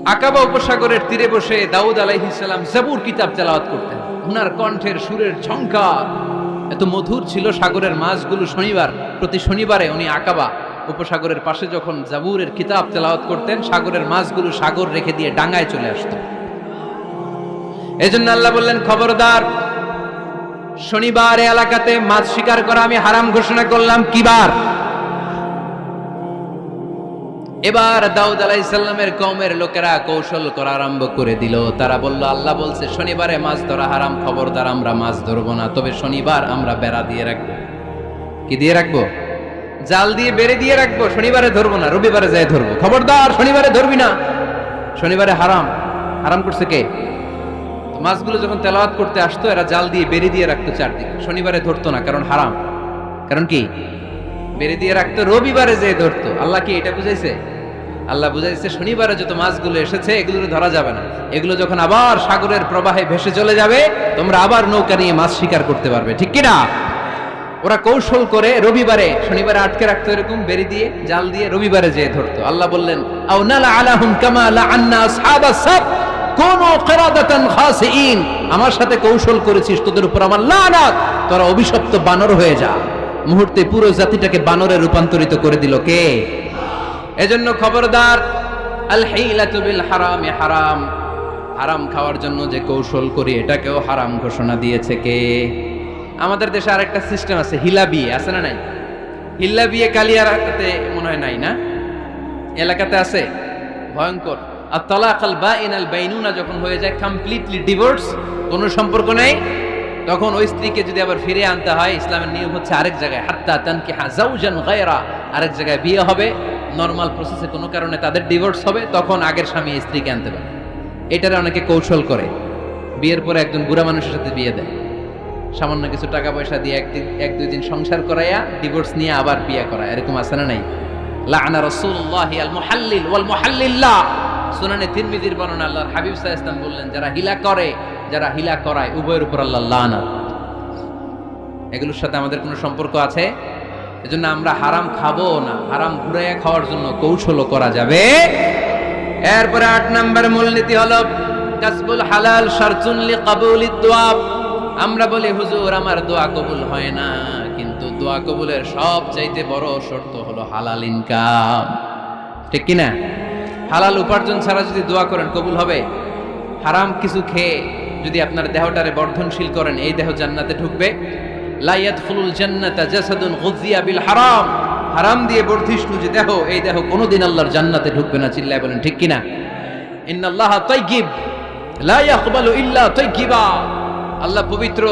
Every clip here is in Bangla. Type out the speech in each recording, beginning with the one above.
আকাবা উপসাগরের তীরে বসে দাউদ আলাইহিস সালাম জাবুর কিতাব তেলাওয়াত করতেন। ওনার কণ্ঠের সুরের ঝংকার এত মধুর ছিল, সাগরের মাছগুলো প্রতি শনিবারে উনি আকাবা উপসাগরের পাশে যখন জাবুরের কিতাব তেলাওয়াত করতেন, সাগরের মাছগুলো সাগর রেখে দিয়ে ডাঙায় চলে আসতো। এজন্য আল্লাহ বললেন, খবরদার, শনিবার এলাকাতে মাছ শিকার করা আমি হারাম ঘোষণা করলাম। কিবার? এবার দাউদ আলাইহিস সালামের কওমের লোকেরা কৌশল করা আরম্ভ করে দিল। তারা বলল, আল্লাহ বলছে শনিবারে মাছ ধরা হারাম, খবরদার আমরা মাছ ধরবো না, তবে শনিবার আমরা বেড়া দিয়ে রাখবো। কি দিয়ে রাখবো? জাল দিয়ে বেড়ে দিয়ে রাখবো। শনিবারে ধরবো না, রবিবারে যাই ধরবো। খবরদার, শনিবারে ধরবি না, শনিবারে হারাম। হারাম করছে কে? মাছগুলো যখন তেলাওয়াত করতে আসতো, এরা জাল দিয়ে বেড়ে দিয়ে রাখতো চারদিকে। শনিবারে ধরতো না, কারণ হারাম। কারণ কি? বেড়ে দিয়ে রাখতো, রবিবারে যে ধরতো। আল্লাহ কি এটা বুঝাইছে? আল্লাহ বুঝাইছে শনিবারে যত মাছগুলো এসেছে এগুলো ধরা যাবে না। এগুলো যখন আবার সাগরের প্রবাহে ভেসে চলে যাবে, তোমরা আবার নৌকা নিয়ে মাছ শিকার করতে পারবে। ঠিক কিনা? ওরা কৌশল করে রবিবারে, শনিবারে আটকে রাখতো এরকম বেড়ে দিয়ে, জাল দিয়ে, রবিবারে যেয়ে ধরতো। আল্লাহ বললেন, আও নালা আলাহুম কামা লাআন্না আসহাবাস সাব কুনু কিরাদাতান খাসিইন। আমার সাথে কৌশল করেছিস, তোদের উপর আমার লানাত, তোরা অভিশপ্ত বানর হয়ে যা। মুহূর্তে পুরো জাতিটাকে বানরে রূপান্তরিত করে দিল কে? এজন্য খবরদার, আল হিলাতু বিল হারামি হারাম। হারাম খাওয়ার জন্য যে কৌশল করি, এটাকেও হারাম ঘোষণা দিয়েছে কে? আমাদের দেশে আরেকটা সিস্টেম আছে, হিলা বিয়ে আছে না নাই? হিলা বিয়ে কালিয়ারাতে মনে হয় নাই না? এলাকাতে আছে, ভয়ঙ্কর। আর তালাক আল বাইন আল বাইনুনা যখন হয়ে যায়, কমপ্লিটলি ডিভোর্স, কোনো সম্পর্ক নেই, তখন ওই স্ত্রীকে যদি আবার ফিরে আনতে হয়, ইসলামের নিয়ম হচ্ছে আরেক জায়গায় হাত্তা তানকিহা যাওজান গায়রা, আরেক জায়গায় বিয়ে হবে, নরমাল প্রসেসে কোনো কারণে তাদের ডিভোর্স হবে, তখন আগের স্বামী স্ত্রীকে আনতে পারে। এটারে অনেকে কৌশল করে, বিয়ের পরে একজন বুড়া মানুষের সাথে বিয়ে দেয়, সামান্য কিছু টাকা পয়সা দিয়ে এক দুই দিন সংসার করাইয়া ডিভোর্স নিয়ে আবার বিয়ে করায়। এরকম আছে না নাই? লাআনা রাসূলুল্লাহি আল মুহাল্লিল ওয়াল মুহাল্লিল্লাহ। সুনানে তিরমিজির বর্ণনা, আল্লাহর হাবিব সাল্লাল্লাহু আলাইহি ওয়াসাল্লাম বললেন, যারা হিলা করে, যারা হিলা করায়, উভয়ের উপর আল্লাহ লানাত। এগুলোর সাথে আমাদের কোনো সম্পর্ক আছে? এজন্য আমরা হারাম খাবো না। হারাম ঘুরাইয়া খাওয়ার জন্য কৌশলও করা যাবে। এরপরে ৮ নম্বর মূলনীতি হলো কাসবুল হালাল শারতুন লিকাবুলিদ দুআ। আমরা বলি, হুজুর আমার দোয়া কবুল হয় না, কিন্তু দোয়া কবুলের সবচাইতে বড় শর্ত হলো হালাল ইনকাম। ঠিক কি না? হালাল উপার্জন ছাড়া যদি দোয়া করেন, কবুল হবে? হারাম কিছু খেয়ে যদি আপনার দেহটারে বর্ধনশীল করেন, এই দেহ জান্নাতে ঢুকবে? লা ইয়াদখুলুল জান্নাতা জাসাদুন গুযিয়া বিল হারাম। হারাম দিয়ে বর্ধিষ্ণু যে দেহ, এই দেহ কোনোদিন আল্লাহর জান্নাতে ঢুকবে না। চিল্লায় বলেন ঠিক কিনা? ইন্নাল্লাহা তাইয়্যিব লা ইয়াকবালু ইল্লা তাইয়্যিবা। আল্লাহ পবিত্র,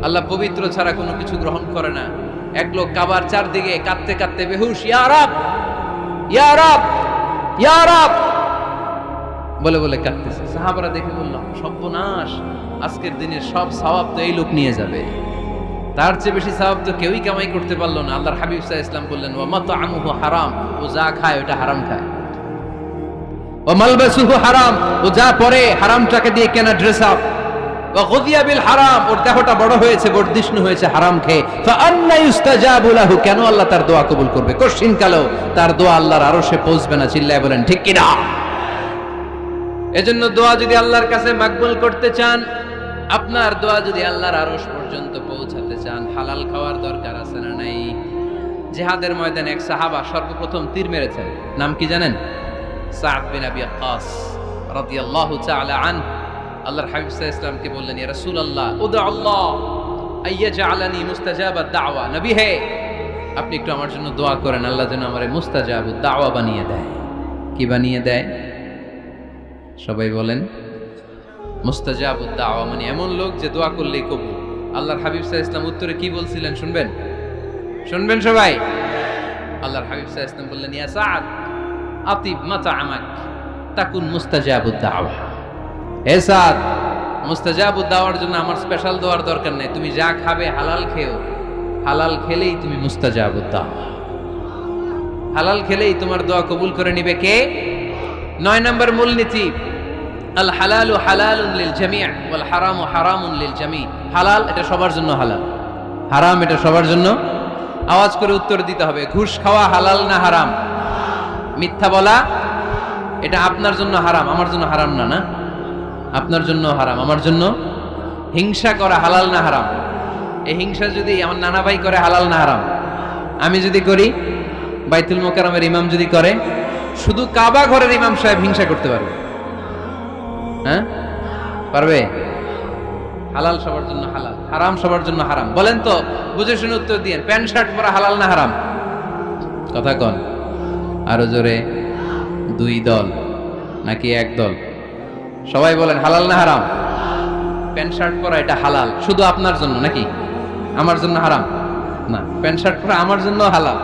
আল্লাহ পবিত্র ছাড়া কোনো কিছু গ্রহণ করে না। এক লোক কাবার চারদিকে কাঁদতে কাঁদতে বেহুশ, ইয়া রাব, ইয়া রাব, ইয়া রাব বলে বলে কাঁদতেছে। সাহাবারা দেখে বলল, সর্বনাশ, আজকের দিনের সব সওয়াব তো এই লোক নিয়ে যাবে। তার চেয়ে বেশি সওয়াব তো কেউই কামাই করতে পারলো না। আল্লাহর হাবিব সাল্লাল্লাহু আলাইহি ওয়াসাল্লাম বললেন, ওয়া মাতআমুহু হারাম, ও যা খায় ওটা হারাম খায়। ওয়া মালবাসুহু হারাম, ও যা পরে হারামটাকে দিয়ে কেনা ড্রেস আপ। ওয়া গুযিয়া বিল হারাম, ওর দেহটা বড় হয়েছে, বর্ধিষ্ণু হয়েছে হারাম খেয়ে। ফাআন্না ইউস্তাজাবু লাহু, কেন আল্লাহ তার দোয়া কবুল করবে? কঠিন কালেও তার দোয়া আল্লাহর আরশে পৌঁছবে না। চিল্লায় বলেন ঠিক কিনা? এজন্য দোয়া যদি আল্লাহর কাছে মাকবুল করতে চান, আপনার দোয়া যদি আল্লাহর আরশ পর্যন্ত পৌঁছাতে চান, হালাল খাওয়ার দরকার আছে না নাই? জিহাদের ময়দানে এক সাহাবা সর্বপ্রথম তীর মেরেছেন। নাম কি জানেন? সাদ বিন আবি ওয়াক্কাস রাদিয়াল্লাহু তাআলা আনহু। আল্লাহর হাবিব সাল্লাল্লাহু আলাইহি ওয়াসাল্লামকে বললেন, ইয়া রাসূলুল্লাহ, উদু আল্লাহ আইয়াজআলানি মুস্তাজাবাদ দাওয়া। নবী হে, আপনি একটু আমার জন্য দোয়া করেন, আল্লাহ যেন আমারে মুস্তাজাবুদ দাওয়া বানিয়ে দেয়। কি বানিয়ে দেয়? সবাই বলেন। মুস্তাজাবুদ দাওয়া মানে এমন লোক যে দোয়া করলেই কবুল। আল্লাহর হাবিব সাল্লাল্লাহু আলাইহি ওয়াসাল্লাম উত্তরে কি বলছিলেন শুনবেন? শুনবেন সবাই? আল্লাহর হাবিব সাল্লাল্লাহু আলাইহি ওয়াসাল্লাম বললেন, ইয়া সাদ আতিব মাতআমাক তাকুন মুস্তাজাবুদ দাওয়া। হে সাদ, মুস্তাজাবুদ দাওয়ার জন্য আমার স্পেশাল দোয়ার দরকার নেই। তুমি যা খাবে হালাল খেও, হালাল খেলেই তুমি মুস্তাজাবুদ দাওয়া। হালাল খেলেই তোমার দোয়া কবুল করে নিবে কে? ৯ নম্বর মূলনীতি, আল হালালু হালালুন লিল জামি' ওয়াল হারামু হারামুন লিল জামি'। হালাল এটা সবার জন্য হালাল, হারাম এটা সবার জন্য। আওয়াজ করে উত্তর দিতে হবে, ঘুষ খাওয়া হালাল না হারাম? মিথ্যা বলা এটা আপনার জন্য হারাম, আমার জন্য হারাম না, না? আপনার জন্য হারাম, আমার জন্য। হিংসা করা হালাল না হারাম? এই হিংসা যদি আমার নানা ভাই করে, হালাল না হারাম? আমি যদি করি, বাইতুল মোকাররমের ইমাম যদি করে, শুধু কাবা ঘরের ইমাম সাহেব হিংসা করতে পারবে? হ্যাঁ, পারবে? হালাল সবার জন্য হালাল, হারাম সবার জন্য হারাম। বলেন তো, বুঝে শুনে উত্তর দিয়েন, প্যান্ট শার্ট পরা হালাল না হারাম? কথা কন আরো জোরে। দুই দল নাকি এক দল? সবাই বলেন হালাল না হারাম? প্যান্ট শার্ট পরা এটা হালাল শুধু আপনার জন্য, নাকি আমার জন্য হারাম? না, প্যান্ট শার্ট পরা আমার জন্য হালাল,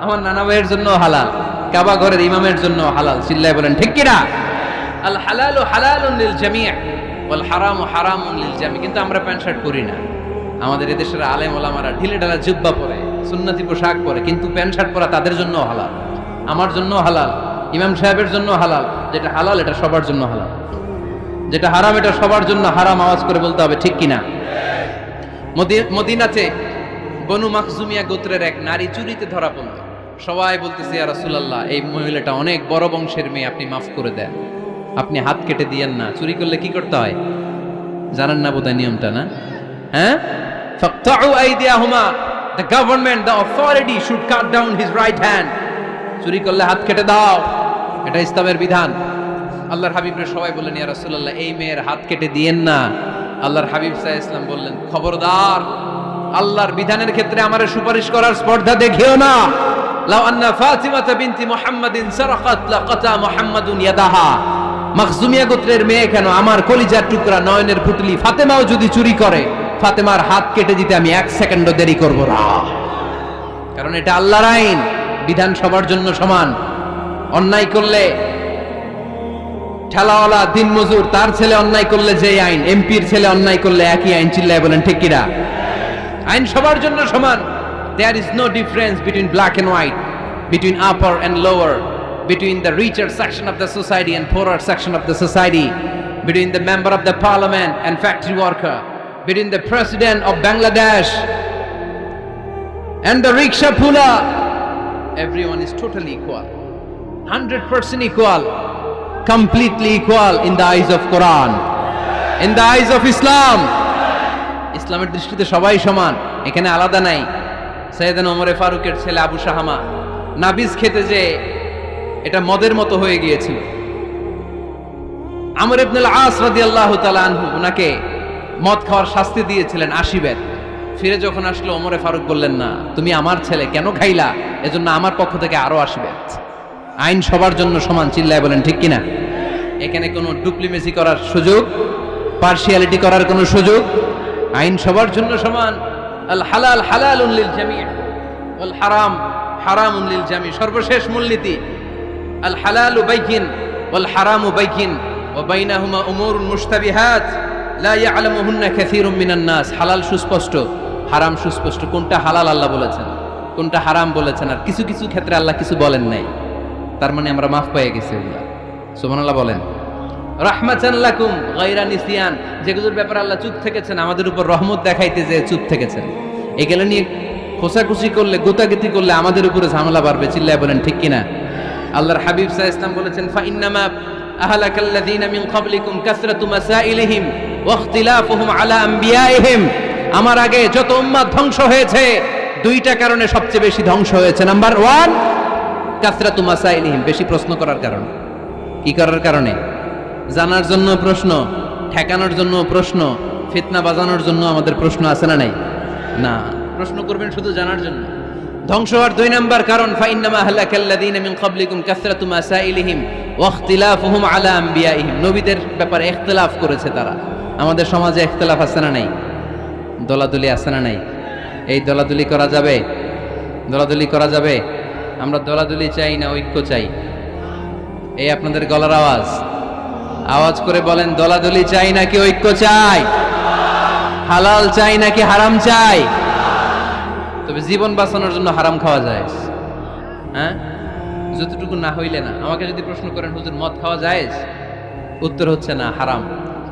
আমার নানা ভাইয়ের জন্য হালাল, কাবা ঘরের ইমামের জন্য হালাল। চিল্লায় বলেন ঠিক কিনা? আল হালালু হালালুন লিল জামি' ওয়াল হারামু হারামুন লিল জামি'। কিন্তু আমরা প্যান্ট শার্ট পরি না। আমাদের এদেশের আলেম ওলামারা ঢিলে ঢালা জুব্বা পরে, সুন্নতি পোশাক পরে, কিন্তু প্যান্ট শার্ট পরা তাদের জন্য হালাল, আমার জন্য হালাল, ইমাম সাহেবের জন্য হালাল। যেটা হালাল এটা সবার জন্য হালাল, যেটা হারাম এটা সবার জন্য হারাম। আওয়াজ করে বলতে হবে ঠিক কিনা? মদিনাতে বনু মাখজুমিয়া গোত্রের এক নারী চুরিতে ধরা পড়ল। সবাই বলতেছে ইয়া রাসূলুল্লাহ, এই মহিলাটা অনেক বড় বংশের মেয়ে, আপনি মাফ করে দেন, আপনি হাত কেটে দিয়েন না। চুরি করলে কি করতে হয় জানেন না বোধহয় নিয়মটা, না? হ্যাঁ, ফাকতাউ আইদিয়াহুমা, the government, the authority should cut down his right hand. চুরি করলে হাত কেটে দাও, এটা ইসলামের বিধান। আল্লাহর হাবিবের সবাই বললেন ইয়া রাসূলুল্লাহ, এই মেয়ের হাত কেটে দিয়েন না। আল্লাহর হাবিব সাল্লাল্লাহু আলাইহি ওয়াসাল্লাম বললেন, খবরদার, আল্লাহর বিধানের ক্ষেত্রে আমারে সুপারিশ করার স্পর্ধা দেখিও না। লাউ আন্না ফাতিমাতা বিনতি মুহাম্মাদিন সারাকাত লাকাতা মুহাম্মাদুন ইয়াদাহা। মাখজুমিয়া গোত্রের মেয়ে কেন, আমার কলিজার টুকরা নয়নের পুতলি ফাতেমাও যদি চুরি করে, ফাতেমার হাত কেটে দিতে আমি এক সেকেন্ডও দেরি করব না। কারণ এটা আল্লাহর আইন, বিধান সবার জন্য সমান। অন্যায় করলে ঠেলাওয়ালা দিনমজুর তার ছেলে অন্যায় করলে যে আইন, এমপির ছেলে অন্যায় করলে একই আইন। চিল্লায় বলেন ঠিক কিনা? আইন সবার জন্য সমান। There is no difference between black and white, between upper and lower, between the richer section of the society and poorer section of the society, between the member of the parliament and factory worker, between the president of Bangladesh and the rickshaw puller. Everyone is totally equal, 100% equal, completely equal in the eyes of Quran, in the eyes of Islam. ইসলামের দৃষ্টিতে সবাই সমান, এখানে আলাদা নাই। সাইয়েদনা ওমরে ফারুকের ছেলে আবু শাহামা নাবিজ খেতে যে এটা মদের মতো হয়ে গিয়েছিল। আমর ইবনুল আস রাদিয়াল্লাহু তাআলা আনহু ওনাকে মদ খাওয়ার শাস্তি দিয়েছিলেন 80 বেত। ফিরে যখন আসলো, ওমরে ফারুক বললেন, না, তুমি আমার ছেলে কেন খাইলা, এজন্য আমার পক্ষ থেকে আরো 80 বেত। আইন সবার জন্য সমান। চিল্লায় বলেন ঠিক কিনা? এখানে কোনো ডুপ্লিমেসি করার সুযোগ, পার্শিয়ালিটি করার কোনো সুযোগ, আইন সবার জন্য সমান। আল হালাল হালালুন লিল জামি' ওয়াল হারাম হারামুন লিল জামি'। সর্বশেষ মূলনীতি, আল হালালু বাইয়িন ওয়াল হারামু বাইয়িন ওয়া বাইনাহুমা উমুরুন মুশতাবিহাত লা ইয়ালামুহুন্না কাসীরুম মিনান নাস। হালাল সুস্পষ্ট, হারাম সুস্পষ্ট। কোনটা হালাল আল্লাহ বলেছেন, কোনটা হারাম বলেছেন, আর কিছু কিছু ক্ষেত্রে আল্লাহ কিছু বলেন নাই, তার মানে আমরা মাফ পেয়ে গেছি। ওগুলা সুবহানাল্লাহ বলেন। রাহমাতান লাকুম গায়রা নিসিয়ান, যেগুলোর ব্যাপারে আল্লাহ চুপ থেকেছেন, আমাদের উপর রহমত দেখাইতে যে চুপ থেকেছেন। এগুলো নিয়ে খোসাখুশি করলে, গোতাগতি করলে আমাদের উপরে ঝামেলা বাড়বে। চিল্লায় বলেন ঠিক কিনা? আল্লাহর হাবিব সাল্লাল্লাহু আলাইহি ওয়াসাল্লাম বলেছেন, ফাইন্নামা আহলাকাল্লাযীনা মিন ক্বাবলিকুম কাসরাতু মাসাইলিহিম ওয়া ইখতিলাফুহুম আলা আমবিয়াইহিম। আমার আগে যত উম্মাত ধ্বংস হয়েছে, দুইটা কারণে সবচেয়ে বেশি ধ্বংস হয়েছে। নাম্বার 1, কাসরাতু মাসাইলিহিম, বেশি প্রশ্ন করার কারণে। কি করার কারণে? জানার জন্য প্রশ্ন, ঠেকানোর জন্য প্রশ্ন, ফিতনা বাজানোর জন্য আমাদের প্রশ্ন আছে না নাই? না, প্রশ্ন করবেন শুধু জানার জন্য। ধ্বংস হওয়ার 2 নাম্বার কারণ, ফাইন্নামা আহলাকাল্লাযীনা মিন ক্বাবলিকুম কাসরাতু মাসাইলিহিম ওয়া ইখতিলাফুহুম আলা আমবিয়াইহিম। নবীদের ব্যাপারে ইখতিলাফ করেছে তারা। আমাদের সমাজে ইখতিলাফ আছে না নাই? দলাদলি আছে না নাই? এই দলাদলি করা যাবে? দলাদলি করা যাবে? আমরা দলাদলি চাই না ঐক্য চাই? এই আপনাদের গলার আওয়াজ, আওয়াজ করে বলেন, দলাদলি চাই নাকি ঐক্য চাই? হালাল চাই নাকি হারাম চাই? তবে জীবন বাঁচানোর জন্য হারাম খাওয়া যায়, হ্যাঁ, যতটুকু না হইলে না। আমাকে যদি প্রশ্ন করেন, হুজুর মদ খাওয়া যায়? উত্তর হচ্ছে না, হারাম।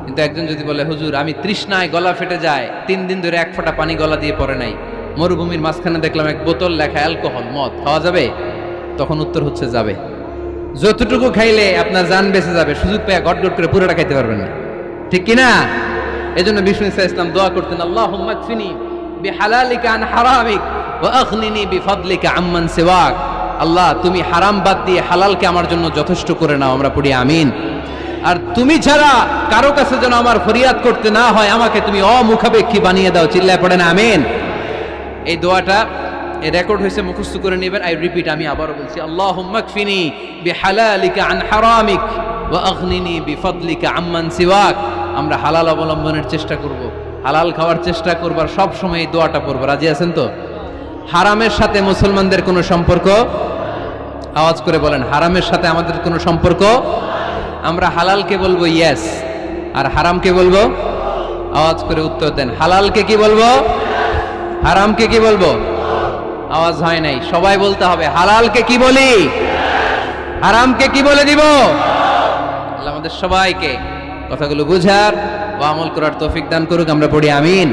কিন্তু একজন যদি বলে, হুজুর আমি তৃষ্ণায় গলা ফেটে যায়, 3 দিন ধরে 1 ফোঁটা পানি গলা দিয়ে পড়ে নাই, মরুভূমির মাঝখানে দেখলাম 1 বোতল লেখা অ্যালকোহল, মদ, খাওয়া যাবে? তখন উত্তর হচ্ছে যাবে। যতটুকু খাইলে আপনার জান বেঁচে যাবে, সুযোগ পেয়ে গট গট করে পুরোটা খাইতে পারবেন না, ঠিক কিনা? এজন্য বিষ্ণু ইসলাম দোয়া করতেন, আল্লাহুম্মা কফিনি বিহালালিকা আন হারামিক ওয়া আগনিনি বিফাদলিকা আম্মান সিওয়াক। আল্লাহ, তুমি হারাম বাদ দিয়ে হালালকে আমার জন্য যথেষ্ট করে নাও। আমরা পড়ি আমিন। আর তুমি ছাড়া কারো কাছে যেন আমার ফরিয়াদ করতে না হয়, আমাকে তুমি অমুখাপেক্ষী বানিয়ে দাও। চিল্লায় পড়েন আমিন। এই দোয়াটা এই রেকর্ড হয়েছে, মুখস্থ করে নেবেন। আই রিপিট, আমি আবারও বলছি, আল্লাহুম্মা কফিনি বিহালালিকা আন হারামিক ওয়া আগনিনি বিফাদলিকা আম্মান সিওয়াক। আমরা হালাল অবলম্বনের চেষ্টা করব, হালাল খাওয়ার চেষ্টা করব, আর সব সময় এই দোয়াটা পড়ব। রাজি আছেন তো? হারামের সাথে মুসলমানদের কোনো সম্পর্ক? আওয়াজ করে বলেন, হারামের সাথে আমাদের কোনো সম্পর্ক? আমরা হালালকে বলবো ইয়েস, আর হারামকে বলবো? আওয়াজ করে উত্তর দেন। হালালকে কি বলবো, হারামকে কি বলবো? আওয়াজ হয় নাই, সবাই বলতে হবে। হালালকে কি বলি, হারামকে কি বলে দিব? আল্লাহ আমাদের সবাইকে কথাগুলো বুঝার ও আমল করার তৌফিক দান করুক। আমরা পড়ি আমিন।